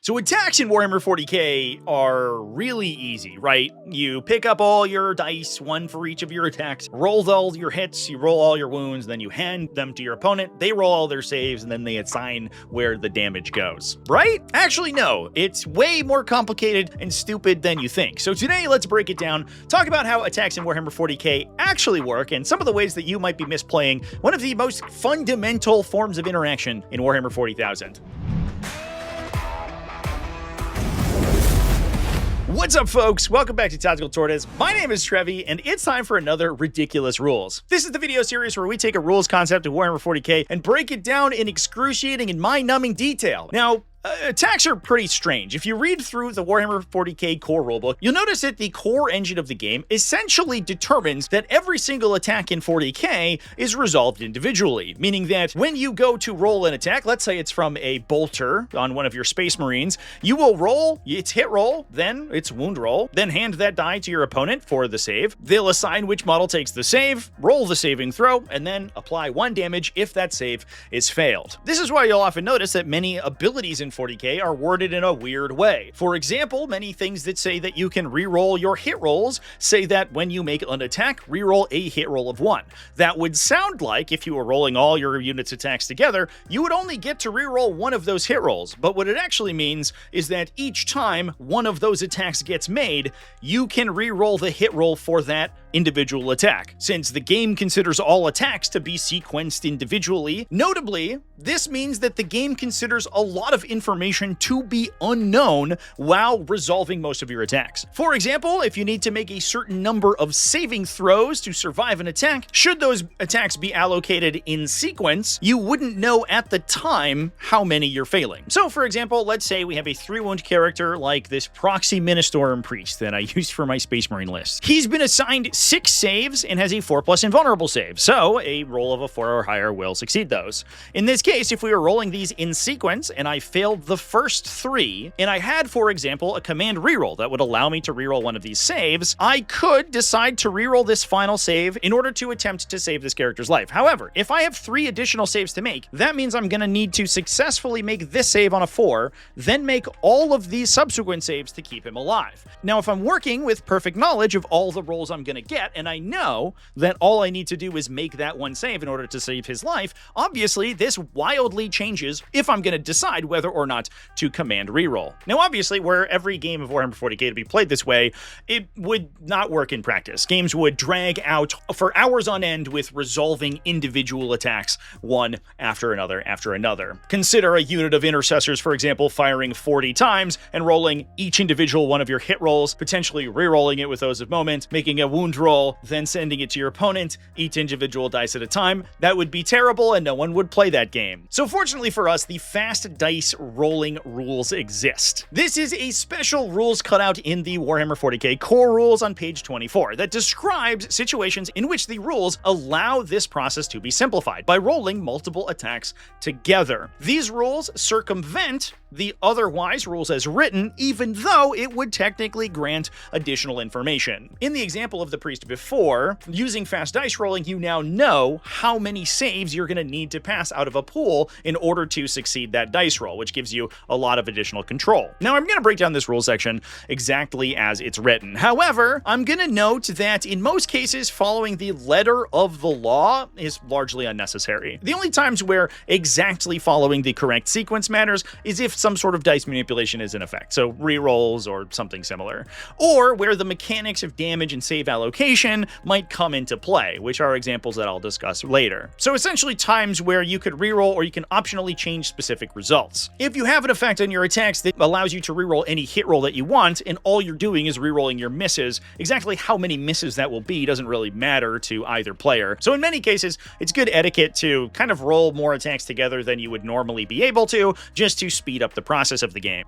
So attacks in Warhammer 40k are really easy, right? You pick up all your dice, one for each of your attacks, roll all your hits, you roll all your wounds, then you hand them to your opponent, they roll all their saves, and then they assign where the damage goes, right? Actually, no, it's way more complicated and stupid than you think. So today, let's break it down, talk about how attacks in Warhammer 40k actually work, and some of the ways that you might be misplaying one of the most fundamental forms of interaction in Warhammer 40,000. What's up, folks? Welcome back to TacticalTortoise. My name is Trevi, and it's time for another Ridiculous Rules. This is the video series where we take a rules concept of Warhammer 40k and break it down in excruciating and mind-numbing detail. Now, attacks are pretty strange. If you read through the Warhammer 40k core rulebook, you'll notice that the core engine of the game essentially determines that every single attack in 40k is resolved individually, meaning that when you go to roll an attack, let's say it's from a bolter on one of your Space Marines, you will roll its hit roll, then its wound roll, then hand that die to your opponent for the save. They'll assign which model takes the save, roll the saving throw, and then apply 1 damage if that save is failed. This is why you'll often notice that many abilities in 40k are worded in a weird way. For example, many things that say that you can reroll your hit rolls say that when you make an attack, reroll a hit roll of 1. That would sound like if you were rolling all your units' attacks together, you would only get to reroll one of those hit rolls. But what it actually means is that each time one of those attacks gets made, you can reroll the hit roll for that individual attack. Since the game considers all attacks to be sequenced individually, notably, this means that the game considers a lot of information to be unknown while resolving most of your attacks. For example, if you need to make a certain number of saving throws to survive an attack, should those attacks be allocated in sequence, you wouldn't know at the time how many you're failing. So for example, let's say we have a 3-wound character like this Proxy Ministorum Priest that I used for my Space Marine list. He's been assigned 6 saves and has a 4+ invulnerable save, so a roll of a 4 or higher will succeed those. In this case, if we were rolling these in sequence and I failed the first 3, and I had, for example, a command reroll that would allow me to reroll one of these saves, I could decide to reroll this final save in order to attempt to save this character's life. However, if I have 3 additional saves to make, that means I'm going to need to successfully make this save on a 4, then make all of these subsequent saves to keep him alive. Now, if I'm working with perfect knowledge of all the rolls I'm going to get, and I know that all I need to do is make that one save in order to save his life, obviously this wildly changes if I'm going to decide whether or not to command reroll. Now, obviously, were every game of Warhammer 40k to be played this way, it would not work in practice. Games would drag out for hours on end with resolving individual attacks one after another after another. Consider a unit of intercessors, for example, firing 40 times and rolling each individual one of your hit rolls, potentially rerolling it with those of moment, making a wound roll, then sending it to your opponent, each individual dice at a time. That would be terrible and no one would play that game. So fortunately for us, the fast dice rolling rules exist. This is a special rules cutout in the Warhammer 40k core rules on page 24 that describes situations in which the rules allow this process to be simplified by rolling multiple attacks together. These rules circumvent the otherwise rules as written, even though it would technically grant additional information. In the example of the priest before, using fast dice rolling, you now know how many saves you're going to need to pass out of a pool in order to succeed that dice roll, which gives you a lot of additional control. Now, I'm going to break down this rule section exactly as it's written. However, I'm going to note that in most cases, following the letter of the law is largely unnecessary. The only times where exactly following the correct sequence matters is if some sort of dice manipulation is in effect, so rerolls or something similar, or where the mechanics of damage and save allocation might come into play, which are examples that I'll discuss later. So essentially times where you could reroll or you can optionally change specific results. If you have an effect on your attacks that allows you to reroll any hit roll that you want, and all you're doing is rerolling your misses, exactly how many misses that will be doesn't really matter to either player. So in many cases, it's good etiquette to kind of roll more attacks together than you would normally be able to, just to speed up the process of the game.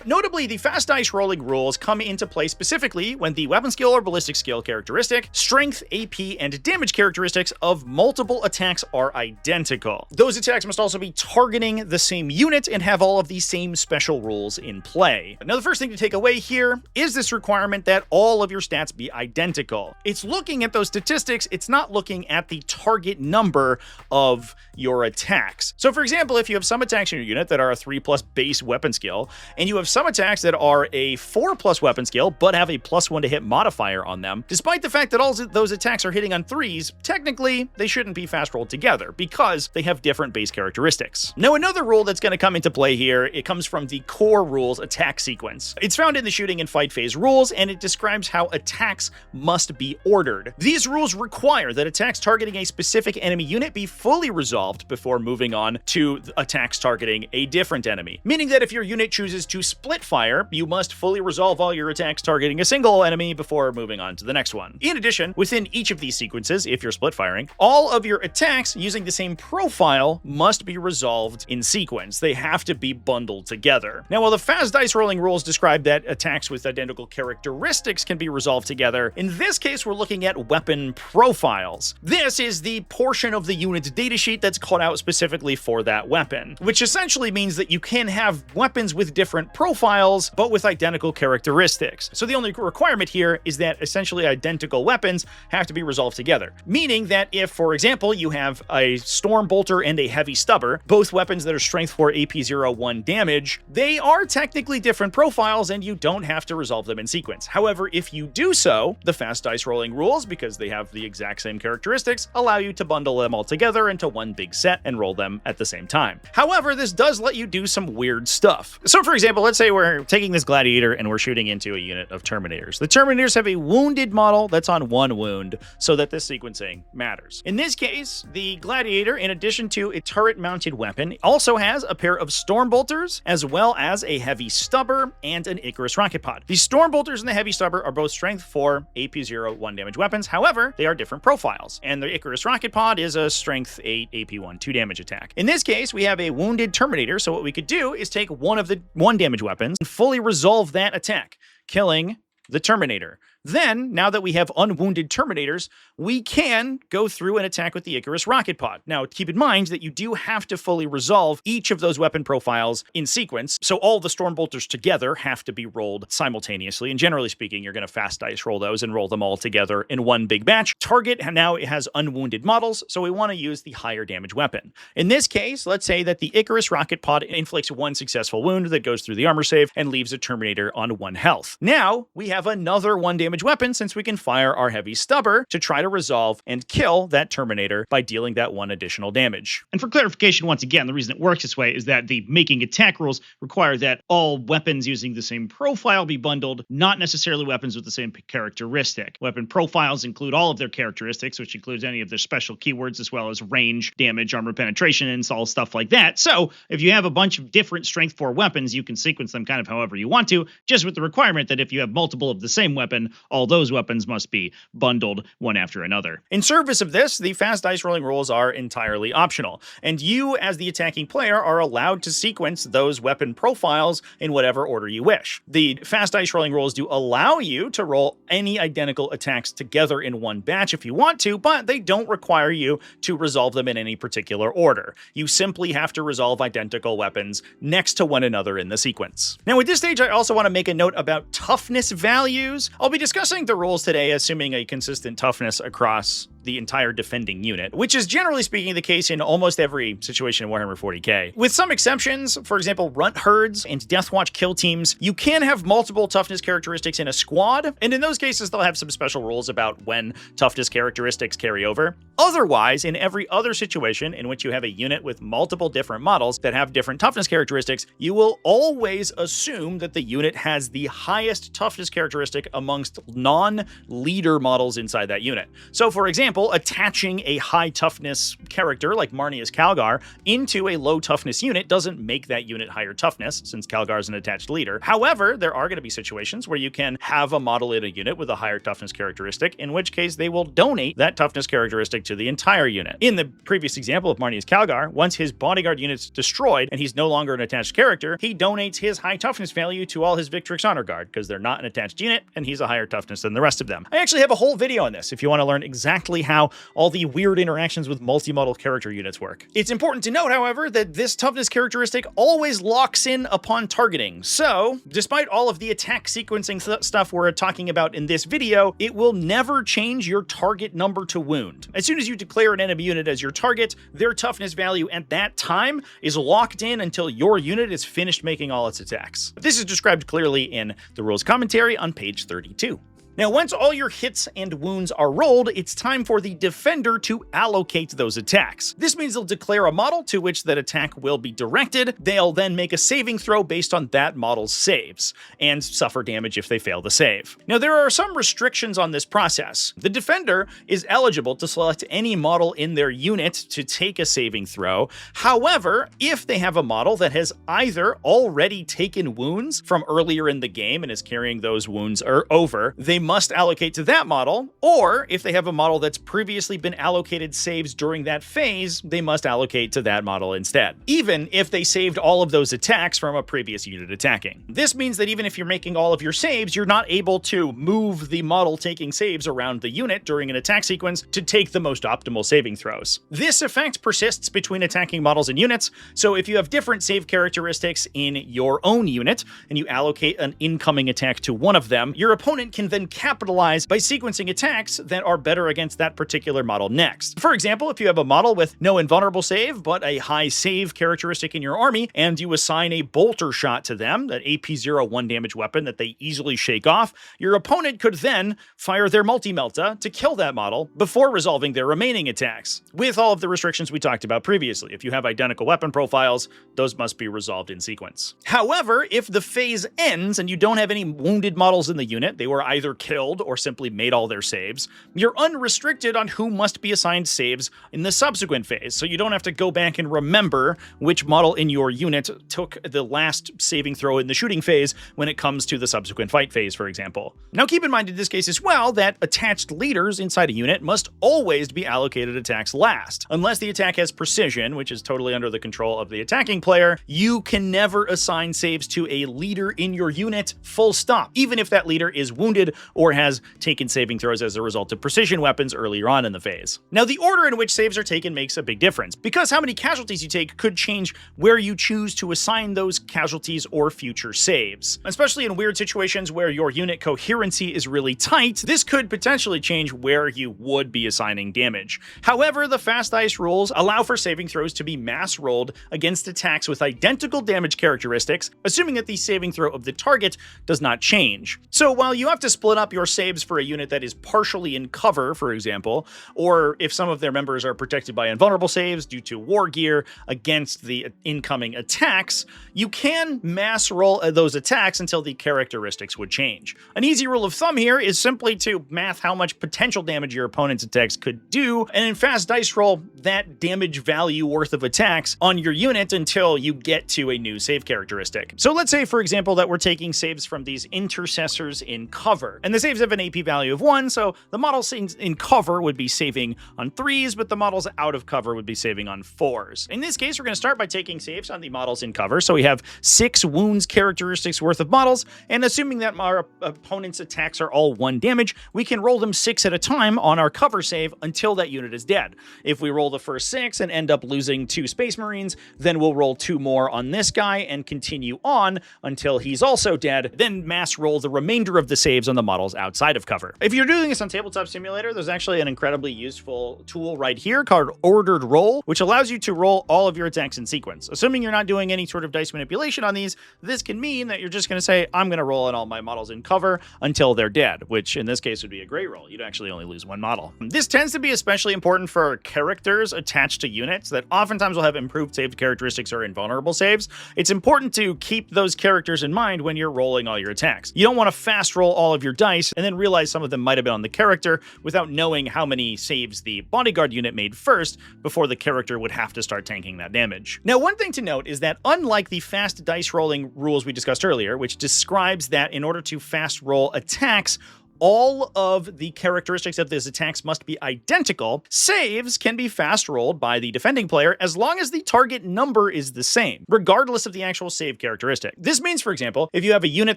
Notably, the fast dice rolling rules come into play specifically when the weapon skill or ballistic skill characteristic, strength, AP, and damage characteristics of multiple attacks are identical. Those attacks must also be targeting the same unit and have all of the same special rules in play. Now, the first thing to take away here is this requirement that all of your stats be identical. It's looking at those statistics, it's not looking at the target number of your attacks. So for example, if you have some attacks in your unit that are a 3+ base weapon skill, and you have some attacks that are a 4+ weapon skill, but have a +1 to hit modifier on them, despite the fact that all those attacks are hitting on 3s, technically they shouldn't be fast rolled together because they have different base characteristics. Now, another rule that's going to come into play here, it comes from the core rules attack sequence. It's found in the shooting and fight phase rules, and it describes how attacks must be ordered. These rules require that attacks targeting a specific enemy unit be fully resolved before moving on to attacks targeting a different enemy. Meaning that if your unit chooses to split fire, you must fully resolve all your attacks targeting a single enemy before moving on to the next one. In addition, within each of these sequences, if you're split firing, all of your attacks using the same profile must be resolved in sequence. They have to be bundled together. Now, while the fast dice rolling rules describe that attacks with identical characteristics can be resolved together, in this case, we're looking at weapon profiles. This is the portion of the unit's datasheet that's called out specifically for that weapon, which essentially means that you can have weapons with different profiles, but with identical characteristics. So the only requirement here is that essentially identical weapons have to be resolved together. Meaning that if, for example, you have a Storm Bolter and a Heavy Stubber, both weapons that are Strength 4 AP 0/1 damage, they are technically different profiles and you don't have to resolve them in sequence. However, if you do so, the fast dice rolling rules, because they have the exact same characteristics, allow you to bundle them all together into one big set and roll them at the same time. However, this does let you do some weird stuff. So for example, let's say we're taking this Gladiator and we're shooting into a unit of Terminators. The Terminators have a wounded model that's on 1 wound, so that this sequencing matters. In this case, the Gladiator, in addition to a turret-mounted weapon, also has a pair of Storm Bolters, as well as a Heavy Stubber and an Icarus Rocket Pod. The Storm Bolters and the Heavy Stubber are both Strength 4 AP 0/1 damage weapons, however, they are different profiles, and the Icarus Rocket Pod is a Strength 8 AP 1/2 damage attack. In this case, we have a wounded Terminator, so what we could do is take one of the 1 damage weapons and fully resolve that attack, killing the Terminator. Then, now that we have unwounded Terminators, we can go through and attack with the Icarus Rocket Pod. Now, keep in mind that you do have to fully resolve each of those weapon profiles in sequence, so all the Storm Bolters together have to be rolled simultaneously, and generally speaking, you're going to fast dice roll those and roll them all together in one big batch. Target now it has unwounded models, so we want to use the higher damage weapon. In this case, let's say that the Icarus Rocket Pod inflicts 1 successful wound that goes through the armor save and leaves a Terminator on 1 health. Now, we have another 1 damage weapon since we can fire our Heavy Stubber to try to resolve and kill that Terminator by dealing that 1 additional damage. And for clarification, once again, the reason it works this way is that the making attack rules require that all weapons using the same profile be bundled, not necessarily weapons with the same characteristic. Weapon profiles include all of their characteristics, which includes any of their special keywords, as well as range, damage, armor penetration, and all stuff like that. So if you have a bunch of different Strength 4 weapons, you can sequence them kind of however you want to, just with the requirement that if you have multiple of the same weapon, all those weapons must be bundled one after another. In service of this, the fast dice rolling rules are entirely optional, and you, as the attacking player, are allowed to sequence those weapon profiles in whatever order you wish. The fast dice rolling rules do allow you to roll any identical attacks together in one batch if you want to, but they don't require you to resolve them in any particular order. You simply have to resolve identical weapons next to one another in the sequence. Now, at this stage, I also want to make a note about toughness values. I'll be discussing the rules today assuming a consistent toughness across the entire defending unit, which is generally speaking the case in almost every situation in Warhammer 40k. With some exceptions, for example, runt herds and Deathwatch kill teams, you can have multiple toughness characteristics in a squad, and in those cases they'll have some special rules about when toughness characteristics carry over. Otherwise, in every other situation in which you have a unit with multiple different models that have different toughness characteristics, you will always assume that the unit has the highest toughness characteristic amongst non-leader models inside that unit. So for example, example, attaching a high toughness character like Marnius Calgar into a low toughness unit doesn't make that unit higher toughness, since Calgar is an attached leader. However, there are going to be situations where you can have a model in a unit with a higher toughness characteristic, in which case they will donate that toughness characteristic to the entire unit. In the previous example of Marnius Calgar, once his bodyguard unit's destroyed and he's no longer an attached character, he donates his high toughness value to all his Victrix Honor Guard, because they're not an attached unit and he's a higher toughness than the rest of them. I actually have a whole video on this if you want to learn exactly how all the weird interactions with multi-model character units work. It's important to note, however, that this toughness characteristic always locks in upon targeting. So, despite all of the attack sequencing stuff we're talking about in this video, it will never change your target number to wound. As soon as you declare an enemy unit as your target, their toughness value at that time is locked in until your unit is finished making all its attacks. This is described clearly in the rules commentary on page 32. Now, once all your hits and wounds are rolled, it's time for the defender to allocate those attacks. This means they'll declare a model to which that attack will be directed. They'll then make a saving throw based on that model's saves, and suffer damage if they fail the save. Now, there are some restrictions on this process. The defender is eligible to select any model in their unit to take a saving throw. However, if they have a model that has either already taken wounds from earlier in the game and is carrying those wounds over, they must allocate to that model, or if they have a model that's previously been allocated saves during that phase, they must allocate to that model instead, even if they saved all of those attacks from a previous unit attacking. This means that even if you're making all of your saves, you're not able to move the model taking saves around the unit during an attack sequence to take the most optimal saving throws. This effect persists between attacking models and units, so if you have different save characteristics in your own unit, and you allocate an incoming attack to one of them, your opponent can then capitalize by sequencing attacks that are better against that particular model next. For example, if you have a model with no invulnerable save, but a high save characteristic in your army, and you assign a bolter shot to them, that AP0 1 damage weapon that they easily shake off, your opponent could then fire their multi-melta to kill that model before resolving their remaining attacks, with all of the restrictions we talked about previously. If you have identical weapon profiles, those must be resolved in sequence. However, if the phase ends and you don't have any wounded models in the unit, they were either killed or simply made all their saves, you're unrestricted on who must be assigned saves in the subsequent phase, so you don't have to go back and remember which model in your unit took the last saving throw in the shooting phase when it comes to the subsequent fight phase, for example. Now keep in mind in this case as well that attached leaders inside a unit must always be allocated attacks last. Unless the attack has precision, which is totally under the control of the attacking player, you can never assign saves to a leader in your unit, full stop, even if that leader is wounded or has taken saving throws as a result of precision weapons earlier on in the phase. Now, the order in which saves are taken makes a big difference, because how many casualties you take could change where you choose to assign those casualties or future saves. Especially in weird situations where your unit coherency is really tight, this could potentially change where you would be assigning damage. However, the fast dice rules allow for saving throws to be mass rolled against attacks with identical damage characteristics, assuming that the saving throw of the target does not change. So while you have to split up your saves for a unit that is partially in cover, for example, or if some of their members are protected by invulnerable saves due to war gear against the incoming attacks, you can mass roll those attacks until the characteristics would change. An easy rule of thumb here is simply to math how much potential damage your opponent's attacks could do, and in fast dice roll that damage value worth of attacks on your unit until you get to a new save characteristic. So let's say, for example, that we're taking saves from these intercessors in cover, and the saves have an AP value of 1, so the models in cover would be saving on 3s, but the models out of cover would be saving on 4s. In this case, we're going to start by taking saves on the models in cover, so we have 6 wounds characteristics worth of models, and assuming that our opponent's attacks are all 1 damage, we can roll them 6 at a time on our cover save until that unit is dead. If we roll the first 6 and end up losing 2 Space Marines, then we'll roll 2 more on this guy and continue on until he's also dead, then mass roll the remainder of the saves on the models outside of cover. If you're doing this on Tabletop Simulator, there's actually an incredibly useful tool right here called Ordered Roll, which allows you to roll all of your attacks in sequence. Assuming you're not doing any sort of dice manipulation on these, this can mean that you're just going to say, I'm going to roll on all my models in cover until they're dead, which in this case would be a great roll. You'd actually only lose 1 model. This tends to be especially important for characters attached to units that oftentimes will have improved saved characteristics or invulnerable saves. It's important to keep those characters in mind when you're rolling all your attacks. You don't want to fast roll all of your dice dice and then realized some of them might have been on the character without knowing how many saves the bodyguard unit made first before the character would have to start tanking that damage. Now, one thing to note is that unlike the fast dice rolling rules we discussed earlier, which describes that in order to fast roll attacks, all of the characteristics of those attacks must be identical, saves can be fast rolled by the defending player as long as the target number is the same, regardless of the actual save characteristic. This means, for example, if you have a unit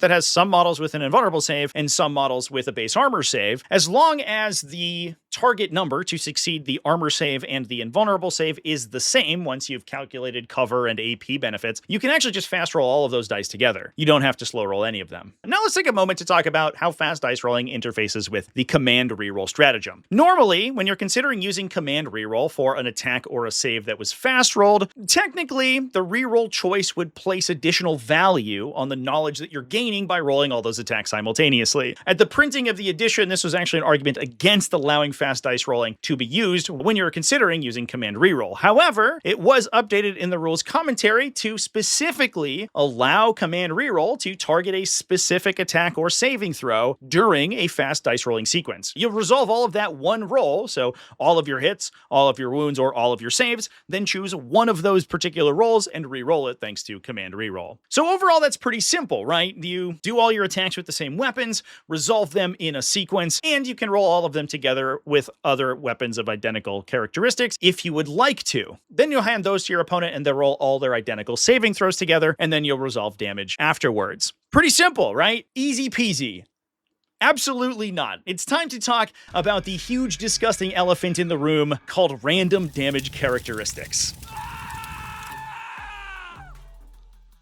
that has some models with an invulnerable save and some models with a base armor save, as long as the target number to succeed the armor save and the invulnerable save is the same once you've calculated cover and AP benefits, you can actually just fast roll all of those dice together. You don't have to slow roll any of them. Now let's take a moment to talk about how fast dice rolling interfaces with the command reroll stratagem. Normally, when you're considering using command reroll for an attack or a save that was fast rolled, technically the reroll choice would place additional value on the knowledge that you're gaining by rolling all those attacks simultaneously. At the printing of the edition, this was actually an argument against allowing fast dice rolling to be used when you're considering using command reroll. However, it was updated in the rules commentary to specifically allow command reroll to target a specific attack or saving throw during a fast dice rolling sequence. You'll resolve all of that one roll, so all of your hits, all of your wounds, or all of your saves, then choose one of those particular rolls and re-roll it thanks to command reroll. So overall, that's pretty simple, right? You do all your attacks with the same weapons, resolve them in a sequence, and you can roll all of them together with other weapons of identical characteristics if you would like to. Then you'll hand those to your opponent and they'll roll all their identical saving throws together, and then you'll resolve damage afterwards. Pretty simple, right? Easy peasy. Absolutely not. It's time to talk about the huge, disgusting elephant in the room called random damage characteristics.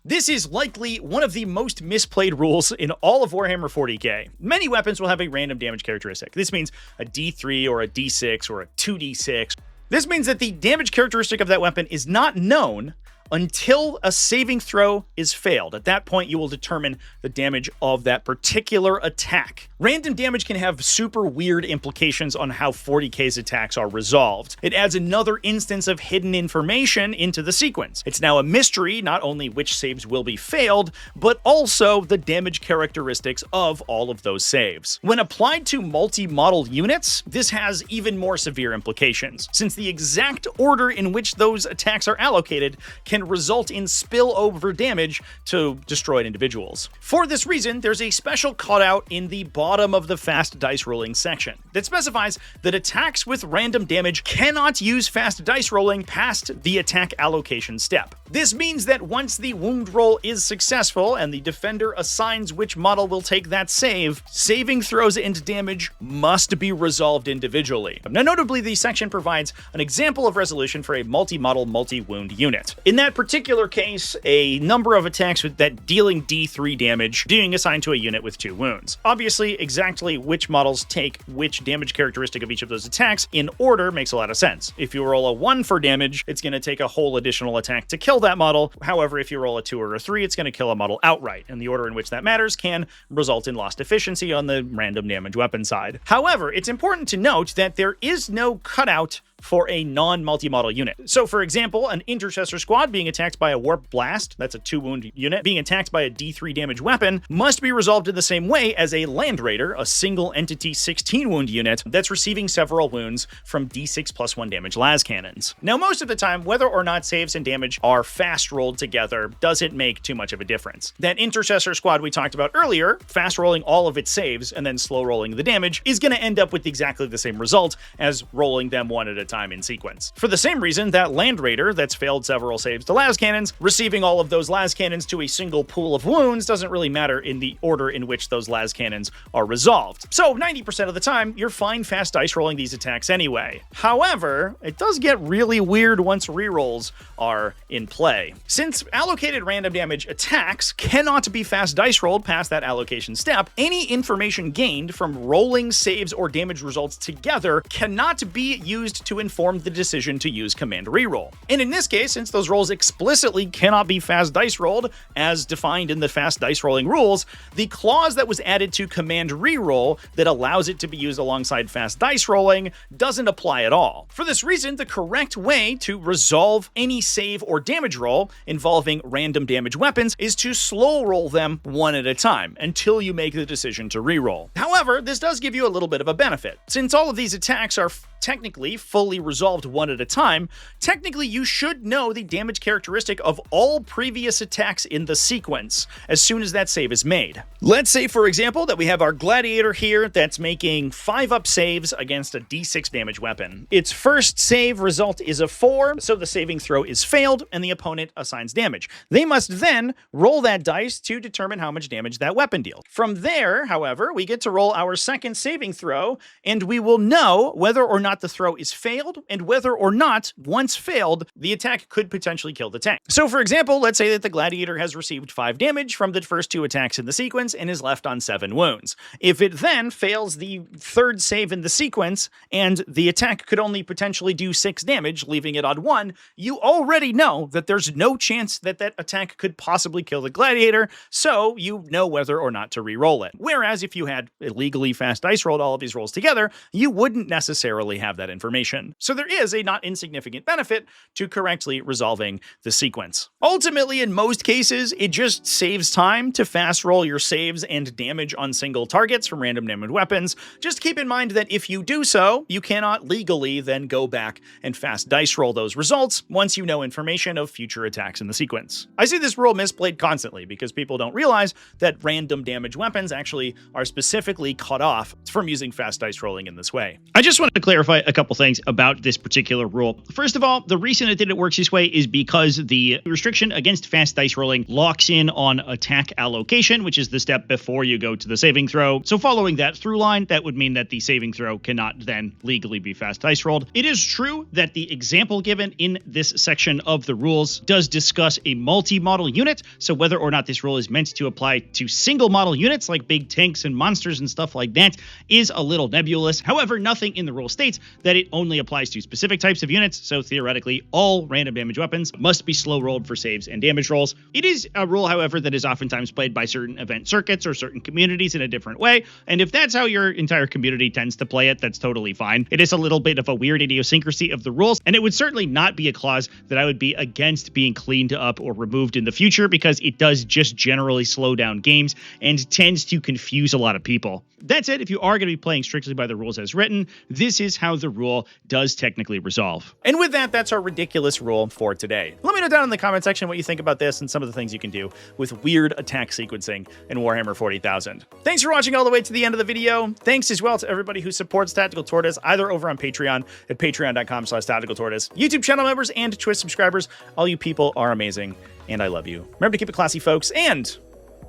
This is likely one of the most misplayed rules in all of Warhammer 40k. Many weapons will have a random damage characteristic. This means a D3 or a D6 or a 2D6. This means that the damage characteristic of that weapon is not known until a saving throw is failed. At that point, you will determine the damage of that particular attack. Random damage can have super weird implications on how 40k's attacks are resolved. It adds another instance of hidden information into the sequence. It's now a mystery, not only which saves will be failed, but also the damage characteristics of all of those saves. When applied to multi-model units, this has even more severe implications, since the exact order in which those attacks are allocated can result in spillover damage to destroyed individuals. For this reason, there's a special cutout in the bottom of the fast dice rolling section that specifies that attacks with random damage cannot use fast dice rolling past the attack allocation step. This means that once the wound roll is successful and the defender assigns which model will take that save, saving throws and damage must be resolved individually. Now, notably, the section provides an example of resolution for a multi-model, multi-wound unit. In that particular case, a number of attacks with that dealing D3 damage being assigned to a unit with 2 wounds. Obviously, exactly which models take which damage characteristic of each of those attacks in order makes a lot of sense. If you roll a 1 for damage, it's going to take a whole additional attack to kill that model. However, if you roll a 2 or a 3, it's going to kill a model outright, and the order in which that matters can result in lost efficiency on the random damage weapon side. However, it's important to note that there is no cutout for a non-multi-model unit. So for example, an Intercessor squad being attacked by a Warp Blast, that's a 2-wound unit, being attacked by a D3 damage weapon, must be resolved in the same way as a Land Raider, a single entity 16-wound unit that's receiving several wounds from D6 plus 1 damage las cannons. Now, most of the time, whether or not saves and damage are fast rolled together doesn't make too much of a difference. That Intercessor squad we talked about earlier, fast rolling all of its saves and then slow rolling the damage, is going to end up with exactly the same result as rolling them one at a time in sequence. For the same reason, that Land Raider that's failed several saves to las cannons, receiving all of those las cannons to a single pool of wounds doesn't really matter in the order in which those las cannons are resolved. So 90% of the time, you're fine fast dice rolling these attacks anyway. However, it does get really weird once rerolls are in play. Since allocated random damage attacks cannot be fast dice rolled past that allocation step, any information gained from rolling saves or damage results together cannot be used to to inform the decision to use command reroll. And in this case, since those rolls explicitly cannot be fast dice rolled, as defined in the fast dice rolling rules, the clause that was added to command reroll that allows it to be used alongside fast dice rolling doesn't apply at all. For this reason, the correct way to resolve any save or damage roll involving random damage weapons is to slow roll them one at a time until you make the decision to reroll. However, this does give you a little bit of a benefit. Since all of these attacks are technically fully resolved one at a time, technically you should know the damage characteristic of all previous attacks in the sequence as soon as that save is made. Let's say, for example, that we have our gladiator here that's making 5-up saves against a d6 damage weapon. Its first save result is a 4, so the saving throw is failed and the opponent assigns damage. They must then roll that dice to determine how much damage that weapon deals. From there, however, we get to roll our second saving throw, and we will know whether or not the throw is failed, and whether or not, once failed, the attack could potentially kill the tank. So for example, let's say that the gladiator has received 5 damage from the first 2 attacks in the sequence and is left on 7 wounds. If it then fails the third save in the sequence, and the attack could only potentially do 6 damage, leaving it on 1, you already know that there's no chance that that attack could possibly kill the gladiator, so you know whether or not to re-roll it. Whereas if you had illegally fast dice rolled all of these rolls together, you wouldn't necessarily have that information. So there is a not insignificant benefit to correctly resolving the sequence. Ultimately, in most cases, it just saves time to fast roll your saves and damage on single targets from random damage weapons. Just keep in mind that if you do so, you cannot legally then go back and fast dice roll those results once you know information of future attacks in the sequence. I see this rule misplayed constantly because people don't realize that random damage weapons actually are specifically cut off from using fast dice rolling in this way. I just want to clarify a couple things about this particular rule. First of all, the reason that it works this way is because the restriction against fast dice rolling locks in on attack allocation, which is the step before you go to the saving throw. So following that through line, that would mean that the saving throw cannot then legally be fast dice rolled. It is true that the example given in this section of the rules does discuss a multi-model unit, so whether or not this rule is meant to apply to single model units like big tanks and monsters and stuff like that is a little nebulous. However, nothing in the rule states that it only applies to specific types of units, so theoretically all random damage weapons must be slow rolled for saves and damage rolls. It is a rule, however, that is oftentimes played by certain event circuits or certain communities in a different way, and if that's how your entire community tends to play it, that's totally fine. It is a little bit of a weird idiosyncrasy of the rules, and it would certainly not be a clause that I would be against being cleaned up or removed in the future, because it does just generally slow down games and tends to confuse a lot of people. That said, if you are going to be playing strictly by the rules as written, this is how the rule does technically resolve. And with that, that's our ridiculous rule for today. Let me know down in the comment section what you think about this and some of the things you can do with weird attack sequencing in Warhammer 40,000. Thanks for watching all the way to the end of the video. Thanks as well to everybody who supports Tactical Tortoise, either over on Patreon at patreon.com/TacticalTortoise, YouTube channel members and Twitch subscribers. All you people are amazing, and I love you. Remember to keep it classy, folks, and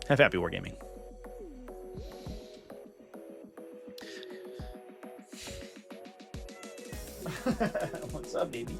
have happy wargaming. What's up, baby?